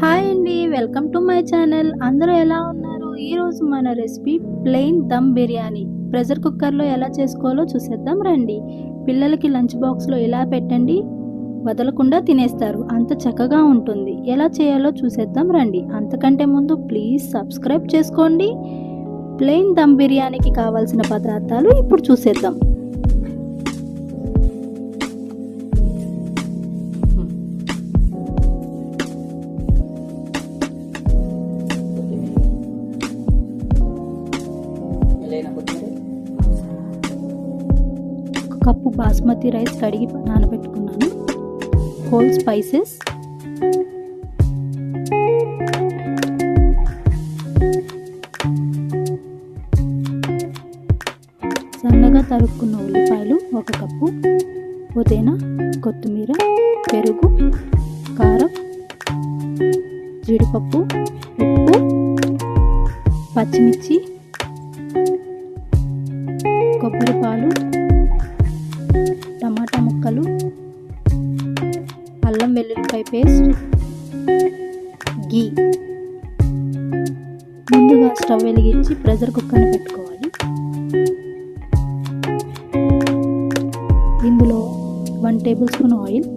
Hi అండి. Welcome to my channel. అందరూ ఎలా ఉన్నారు? ఈరోజు మన recipe plain dum biryani. Pressure కుక్కర్‌లో ఎలా చేసుకోవాలో చూసేద్దాం రండి. పిల్లలకి లంచ్ బాక్స్‌లో ఇలా పెట్టండి. వదలకుండా తినేస్తారు. అంత చక్కగా ఉంటుంది. ఎలా చేయాలో చూసేద్దాం రండి. అంతకంటే ముందు ప్లీజ్ సబ్స్క్రైబ్ చేసుకోండి. ప్లెయిన్ దమ్ బిర్యానీకి కావాల్సిన పదార్థాలు ఇప్పుడు చూసేద్దాం. కప్పు బాస్మతి రైస్ కడిగి నానబెట్టుకున్నాను. హోల్ స్పైసెస్, సన్నగా తరుక్కున్న ఉల్లిపాయలు 1 కప్పు, పుదీనా, కొత్తిమీర, పెరుగు, కారం, జీడిపప్పు, ఉప్పు, పచ్చిమిర్చి, కొబ్బరి పాలు, టమాటా ముక్కలు, అల్లం వెల్లుల్లిపాయ పేస్ట్, గీ. ముందుగా స్టవ్ వెలిగించి ప్రెషర్ కుక్కర్ని పెట్టుకోవాలి. ఇందులో 1 tablespoon oil,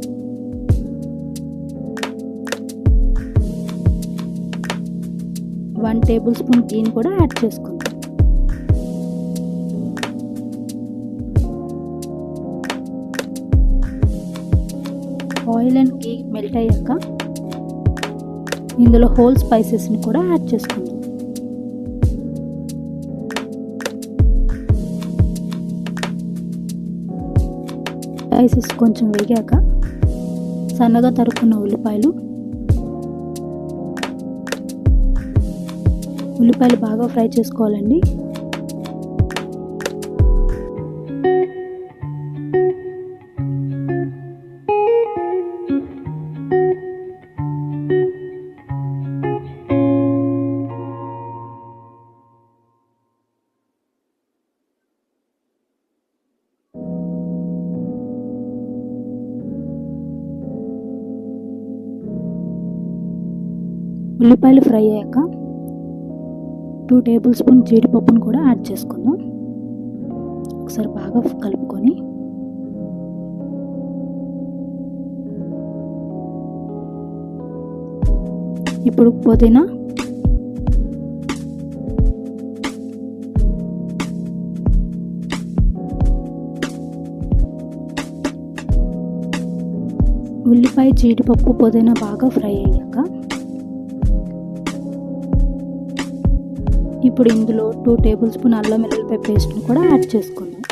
1 tablespoon గీని కూడా యాడ్ చేసుకుందాం. ఆయిల్ అండ్ గీ మెల్ట్ అయ్యాక ఇందులో హోల్ స్పైసెస్ని కూడా యాడ్ చేసుకుందాం. స్పైసెస్ కొంచెం వేగాక సన్నగా తరుక్కున్న ఉల్లిపాయలు బాగా ఫ్రై చేసుకోవాలండి. ఉల్లిపాయలు ఫ్రై అయ్యాక 2 టేబుల్ స్పూన్ జీడిపప్పును కూడా యాడ్ చేసుకుందాం. ఒకసారి బాగా కలుపుకొని ఇప్పుడు పుదీనా, ఉల్లిపాయ, జీడిపప్పు, పుదీనా బాగా ఫ్రై అయ్యాక ఇప్పుడు ఇందులో 2 టేబుల్ స్పూన్ అల్లం వెల్లుల్లిపాయ పేస్ట్ని కూడా యాడ్ చేసుకుందాం.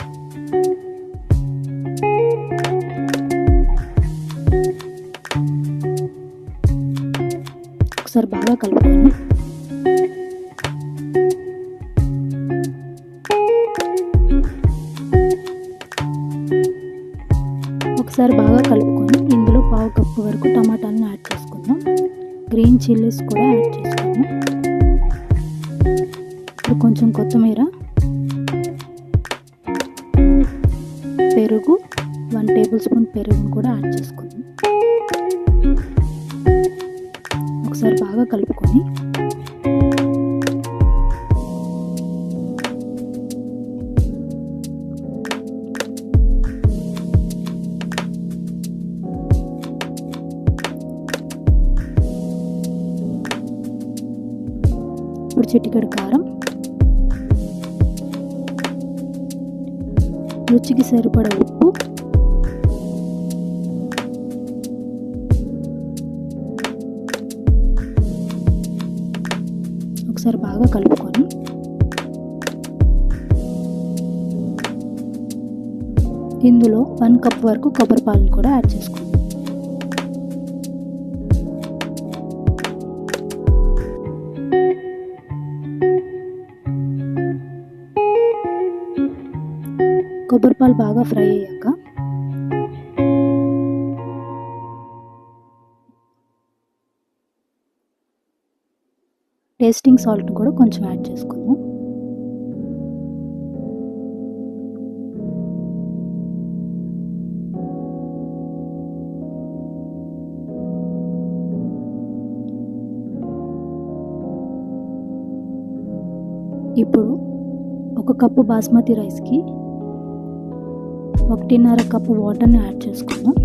ఒకసారి బాగా కలుపుకొని ఇందులో 1/2 కప్పు వరకు టమాటాలను యాడ్ చేసుకుందాం. గ్రీన్ చిల్లీస్ కూడా యాడ్ చేసుకుందాం. కొంచెం కొత్తిమీర, పెరుగు, 1 టేబుల్ స్పూన్ పెరుగును కూడా యాడ్ చేసుకుందాం. ఒకసారి బాగా కలుపుకొని ఇప్పుడు చిటికెడు కారం, రుచికి సరిపడా ఉప్పు, ఒకసారి బాగా కలుపుకొని ఇందులో 1 కప్ వరకు కొబ్బరి పాలను కూడా యాడ్ చేసుకుందాం. కొబ్బరి పాలు బాగా ఫ్రై అయ్యాక టేస్టింగ్ సాల్ట్ కూడా కొంచెం యాడ్ చేసుకుందాం. ఇప్పుడు 1 కప్పు బాస్మతి రైస్కి 1.5 కప్పు వాటర్ని యాడ్ చేసుకుందాం.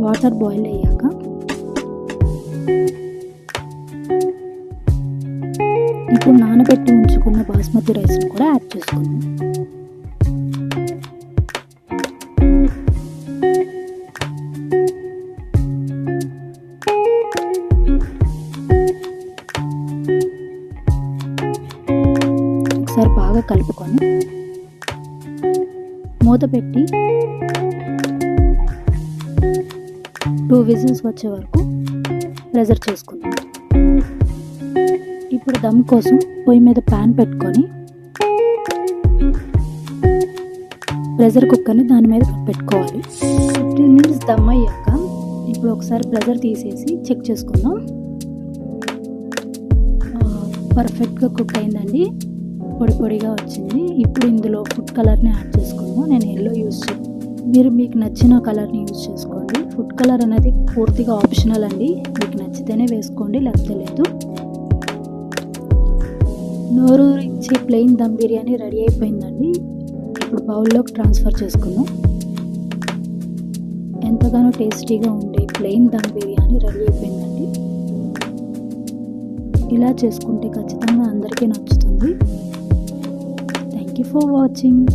వాటర్ బాయిల్ అయ్యాక ఇప్పుడు నానబెట్టి ఉంచుకున్న బాస్మతి రైస్ని కూడా యాడ్ చేసుకుందాం. ఒకసారి బాగా కలుపుకొని మూత పెట్టి 2 విజిల్స్ వచ్చే వరకు ప్రెజర్ చేసుకుందాం. ఇప్పుడు దమ్ కోసం పొయ్యి మీద ప్యాన్ పెట్టుకొని ప్రెజర్ కుక్కర్ని దాని మీద పెట్టుకోవాలి. 15 మినిట్స్ దమ్ అయ్యాక ఇప్పుడు ఒకసారి ప్రెజర్ తీసేసి చెక్ చేసుకుందాం. పర్ఫెక్ట్గా కుక్ అయిందండి, పొడి పొడిగా వచ్చింది. ఇప్పుడు ఇందులో ఫుడ్ కలర్ని యాడ్ చేసుకుందాం. నేను ఎల్లో యూజ్ చేస్తాను, మీరు మీకు నచ్చిన కలర్ని యూజ్ చేసుకోండి. ఫుడ్ కలర్ అనేది పూర్తిగా ఆప్షనల్ అండి, మీకు నచ్చితేనే వేసుకోండి, లేకపోతే లేదు. నోరూరించే ప్లెయిన్ దమ్ బిర్యానీ రెడీ అయిపోయిందండి. ఇప్పుడు బౌల్లోకి ట్రాన్స్ఫర్ చేసుకుందాం. ఎంతగానో టేస్టీగా ఉండే ప్లెయిన్ దమ్ బిర్యానీ రెడీ అయిపోయిందండి. ఇలా చేసుకుంటే ఖచ్చితంగా అందరికీ నచ్చుతుంది. Thank you for watching.